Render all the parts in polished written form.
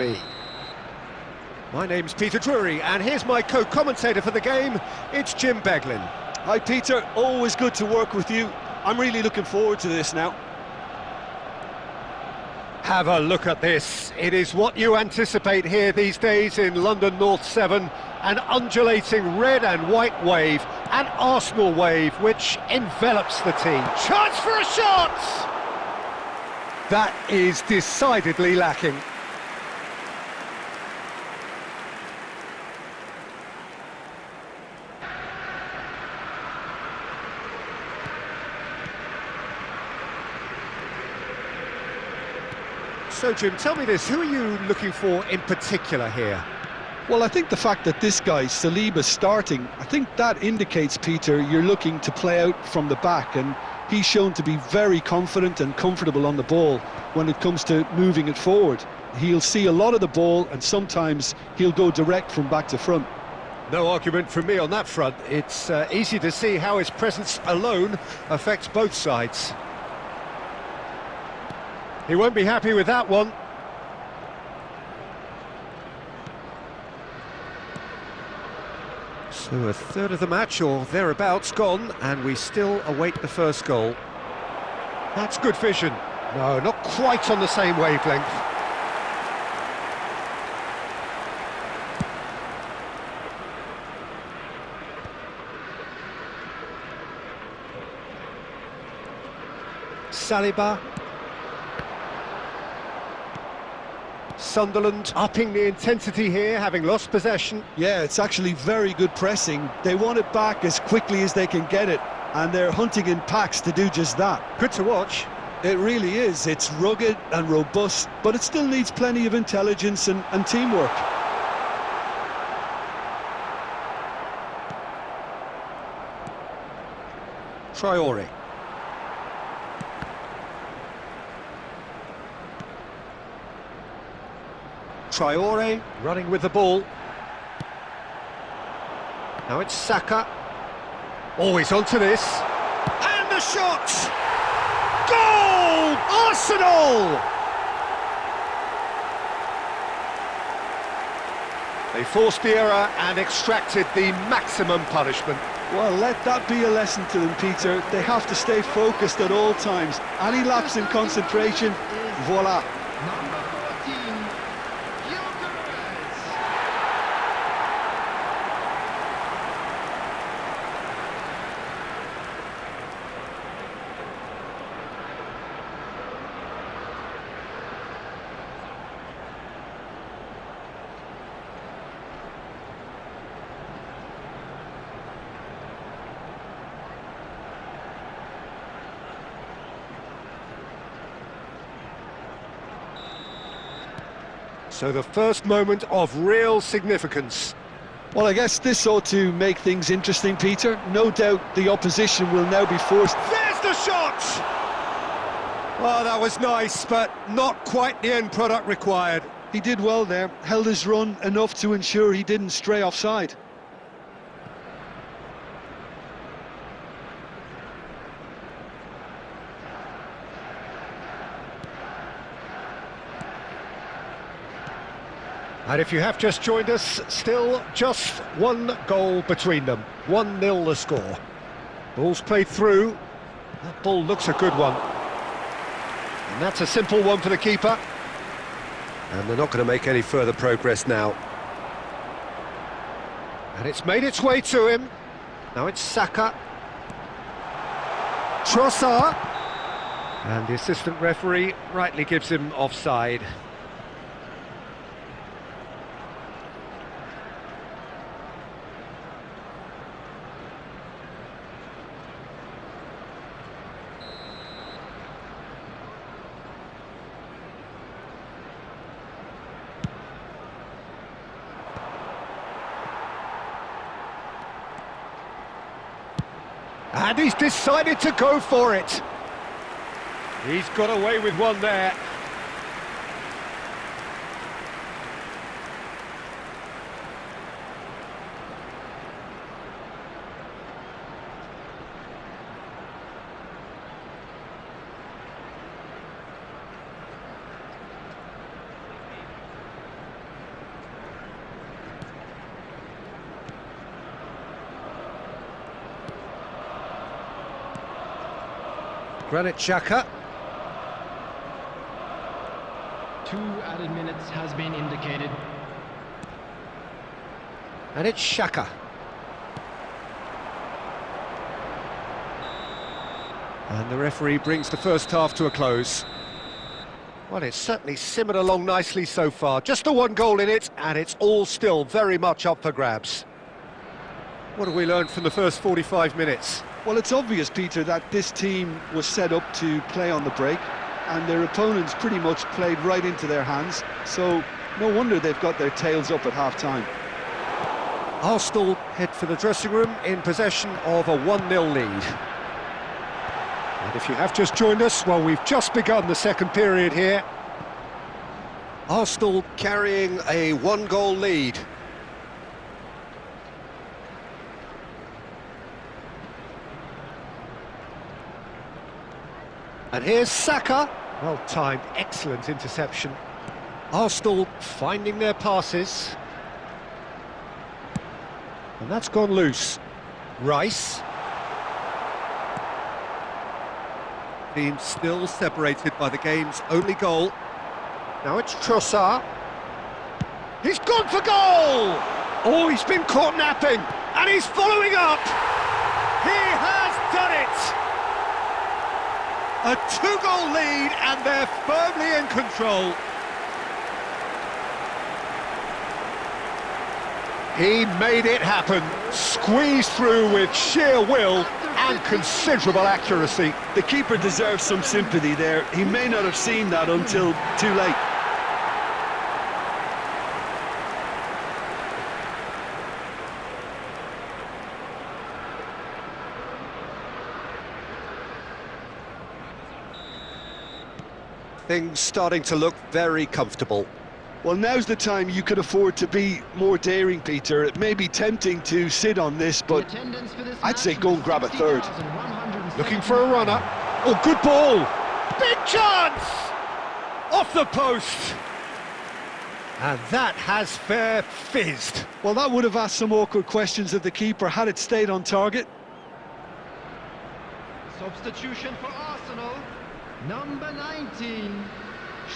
be. My name's Peter Drury, and here's my co-commentator for the game, it's Jim Beglin. Hi Peter, always good to work with you. I'm really looking forward to this now. Have a look at this. It is what you anticipate here these days in London North 7. An undulating red and white wave, an Arsenal wave which envelops the team. Chance for a shot! That is decidedly lacking. So Jim, tell me this, who are you looking for in particular here? Well, I think the fact that this guy, Saliba's starting, I think that indicates, Peter, you're looking to play out from the back, and he's shown to be very confident and comfortable on the ball when it comes to moving it forward. He'll see a lot of the ball, and sometimes he'll go direct from back to front. No argument from me on that front. It's easy to see how his presence alone affects both sides. He won't be happy with that one. So a third of the match or thereabouts gone, and we still await the first goal. That's good vision. No, not quite on the same wavelength. Saliba. Sunderland upping the intensity here, having lost possession. Yeah, it's actually very good pressing. They want it back as quickly as they can get it, and they're hunting in packs to do just that. Good to watch. It really is. It's rugged and robust, but it still needs plenty of intelligence and teamwork. Traore. Traore running with the ball. Now it's Saka. Always onto this. And the shot! Goal! Arsenal! They forced the error and extracted the maximum punishment. Well, let that be a lesson to them, Peter. They have to stay focused at all times. Any lapse in concentration, voila. So the first moment of real significance. Well, I guess this ought to make things interesting, Peter. No doubt the opposition will now be forced... There's the shot! Oh, that was nice, but not quite the end product required. He did well there, held his run enough to ensure he didn't stray offside. And if you have just joined us, still just one goal between them. 1-0 the score. Ball's played through. That ball looks a good one. And that's a simple one for the keeper. And they're not going to make any further progress now. And it's made its way to him. Now it's Saka. Trossard. And the assistant referee rightly gives him offside. And he's decided to go for it. He's got away with one there. Granit Xhaka. 2 added minutes has been indicated. And it's Xhaka. And the referee brings the first half to a close. Well, it's certainly simmered along nicely so far. Just the one goal in it, and it's all still very much up for grabs. What have we learned from the first 45 minutes? Well, it's obvious, Peter, that this team was set up to play on the break, and their opponents pretty much played right into their hands, so no wonder they've got their tails up at half-time. Arsenal head for the dressing room in possession of a 1-0 lead. And if you have just joined us, well, we've just begun the second period here. Arsenal carrying a 1-goal lead. And here's Saka. Well-timed, excellent interception. Arsenal finding their passes. And that's gone loose. Rice. Team still separated by the game's only goal. Now it's Trossard. He's gone for goal! Oh, he's been caught napping, and he's following up! He has done it! A 2-goal lead, and they're firmly in control. He made it happen, squeezed through with sheer will and considerable accuracy. The keeper deserves some sympathy there. He may not have seen that until too late. Things starting to look very comfortable. Well, now's the time you could afford to be more daring, Peter. It may be tempting to sit on this, but I'd say go and grab a third. Looking for a runner. Oh, good ball! Big chance! Off the post! And that has fair fizzed. Well, that would have asked some awkward questions of the keeper had it stayed on target. Substitution for Arsenal, number 19.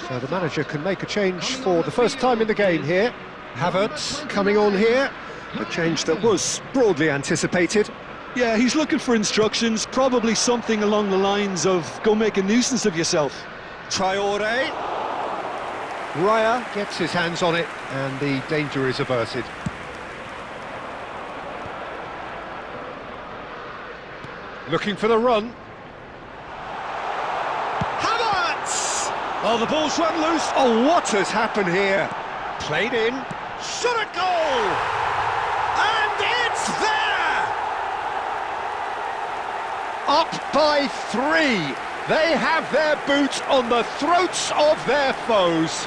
So the manager can make a change for the first time in the game here. Havertz coming on here. A change that was broadly anticipated. Yeah, he's looking for instructions, probably something along the lines of go make a nuisance of yourself. Traore. Raya gets his hands on it, and the danger is averted. Looking for the run. Havertz! Oh, the ball's run loose. Oh, what has happened here? Played in. Shot at goal! And it's there! Up by 3. They have their boots on the throats of their foes.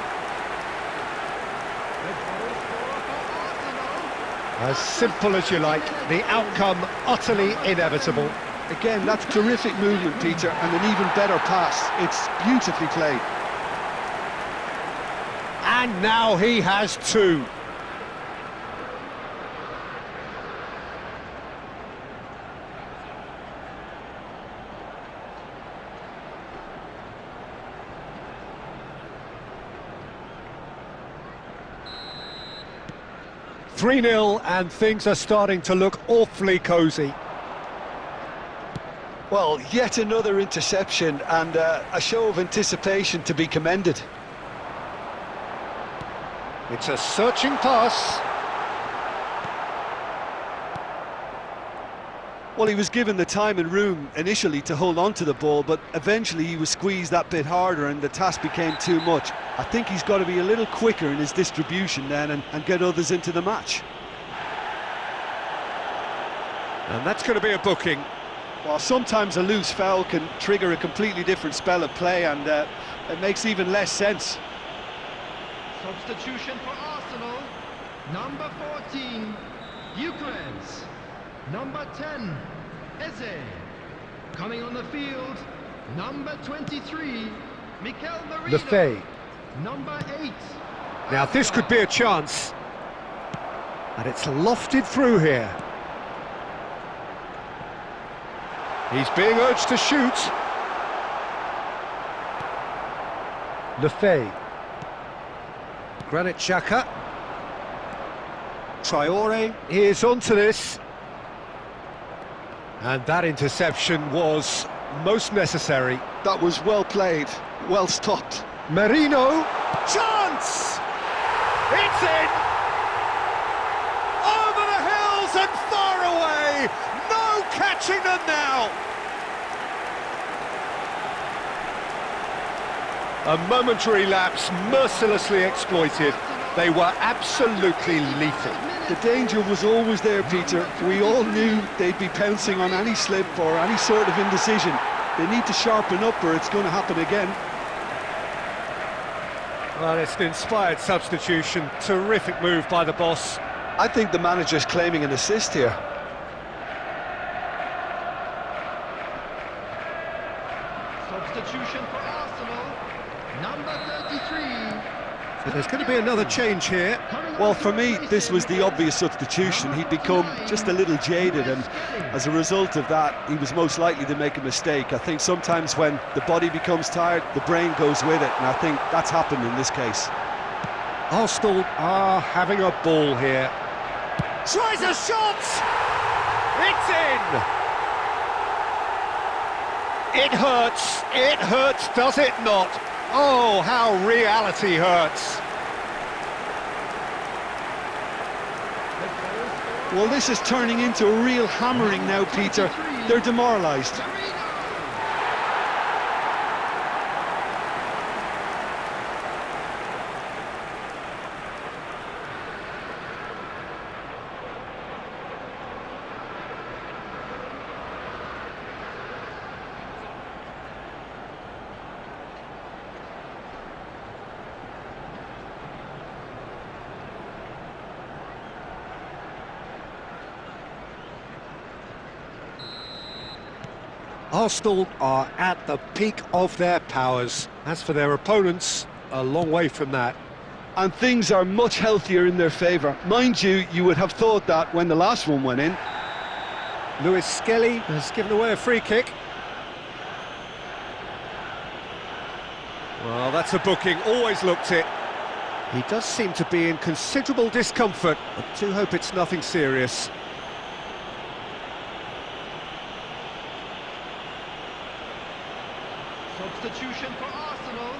As simple as you like, the outcome utterly inevitable. Again, that's terrific movement, Peter, and an even better pass. It's beautifully played. And now he has 2. (3-0) and things are starting to look awfully cosy. Well, yet another interception and a show of anticipation to be commended. It's a searching pass. Well, he was given the time and room initially to hold on to the ball, but eventually he was squeezed that bit harder and the task became too much. I think he's got to be a little quicker in his distribution then and get others into the match. And that's going to be a booking. Well, sometimes a loose foul can trigger a completely different spell of play, and it makes even less sense. Substitution for Arsenal, number 14, Ukraine's. Number 10, Eze. Coming on the field, number 23, Mikel Merino. Lefebvre. Number 8. Now this could be a chance. And it's lofted through here. He's being urged to shoot. Lefebvre. Granit Xhaka. Traore is onto this. And that interception was most necessary. That was well played, well stopped. Merino. Chance! It's in! Over the hills and far away! No catching them now! A momentary lapse mercilessly exploited. They were absolutely lethal. The danger was always there, Peter. We all knew they'd be pouncing on any slip or any sort of indecision. They need to sharpen up or it's going to happen again. Well, it's an inspired substitution. Terrific move by the boss. I think the manager's claiming an assist here. Substitution for Arsenal, number 33. So there's going to be another change here. Well, for me, this was the obvious substitution. He'd become just a little jaded, and as a result of that, he was most likely to make a mistake. I think sometimes when the body becomes tired, the brain goes with it, and I think that's happened in this case. Arsenal are having a ball here. Tries a shot! It's in! It hurts, does it not? Oh, how reality hurts. Well, this is turning into a real hammering now, Peter. They're demoralised. Arsenal are at the peak of their powers. As for their opponents, a long way from that. And things are much healthier in their favour. Mind you, you would have thought that when the last one went in. Lewis Skelly has given away a free kick. Well, that's a booking, always looked it. He does seem to be in considerable discomfort, but do hope it's nothing serious. Substitution for Arsenal,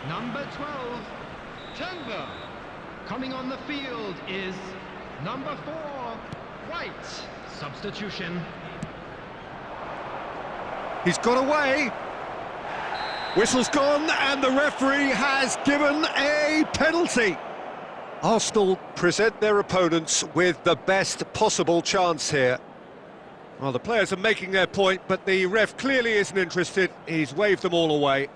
number 12, Timber. Coming on the field is number 4, White. Substitution. He's got away. Whistle's gone and the referee has given a penalty. Arsenal present their opponents with the best possible chance here. Well, the players are making their point, but the ref clearly isn't interested. He's waved them all away.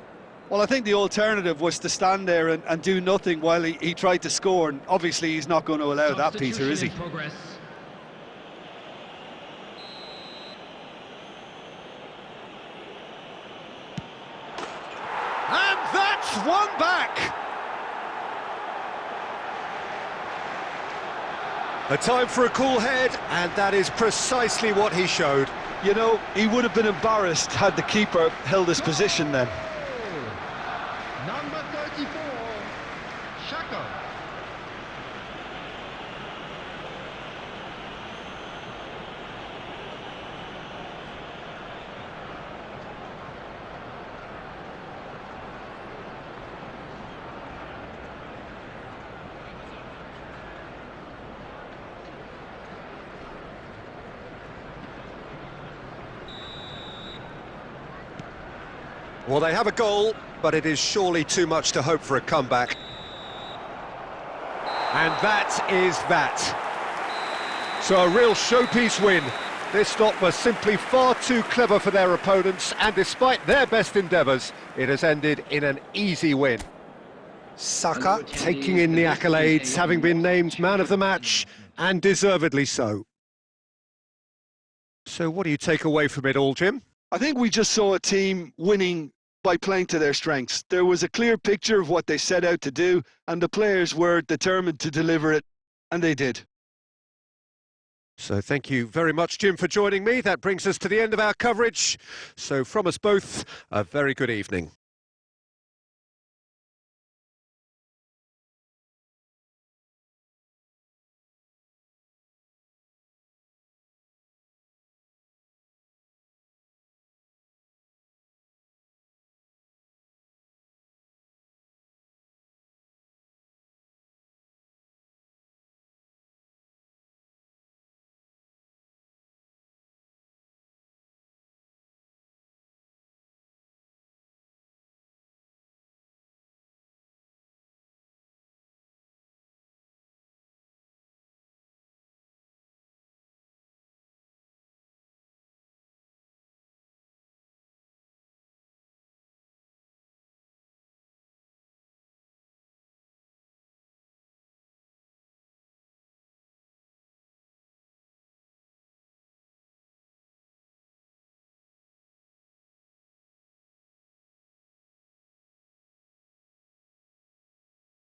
Well, I think the alternative was to stand there and do nothing while he tried to score, and obviously he's not going to allow that, Peter, is he? Progress. And that's one back! A time for a cool head, and that is precisely what he showed. You know, he would have been embarrassed had the keeper held his position then. Number 34, Xhaka. Well, they have a goal, but it is surely too much to hope for a comeback. And that is that. So a real showpiece win. This lot was simply far too clever for their opponents, and despite their best endeavours, it has ended in an easy win. Saka taking in the accolades, having been named man of the match, and deservedly so. So what do you take away from it all, Jim? I think we just saw a team winning by playing to their strengths. There was a clear picture of what they set out to do, and the players were determined to deliver it, and they did. So thank you very much, Jim, for joining me. That brings us to the end of our coverage. So from us both, a very good evening.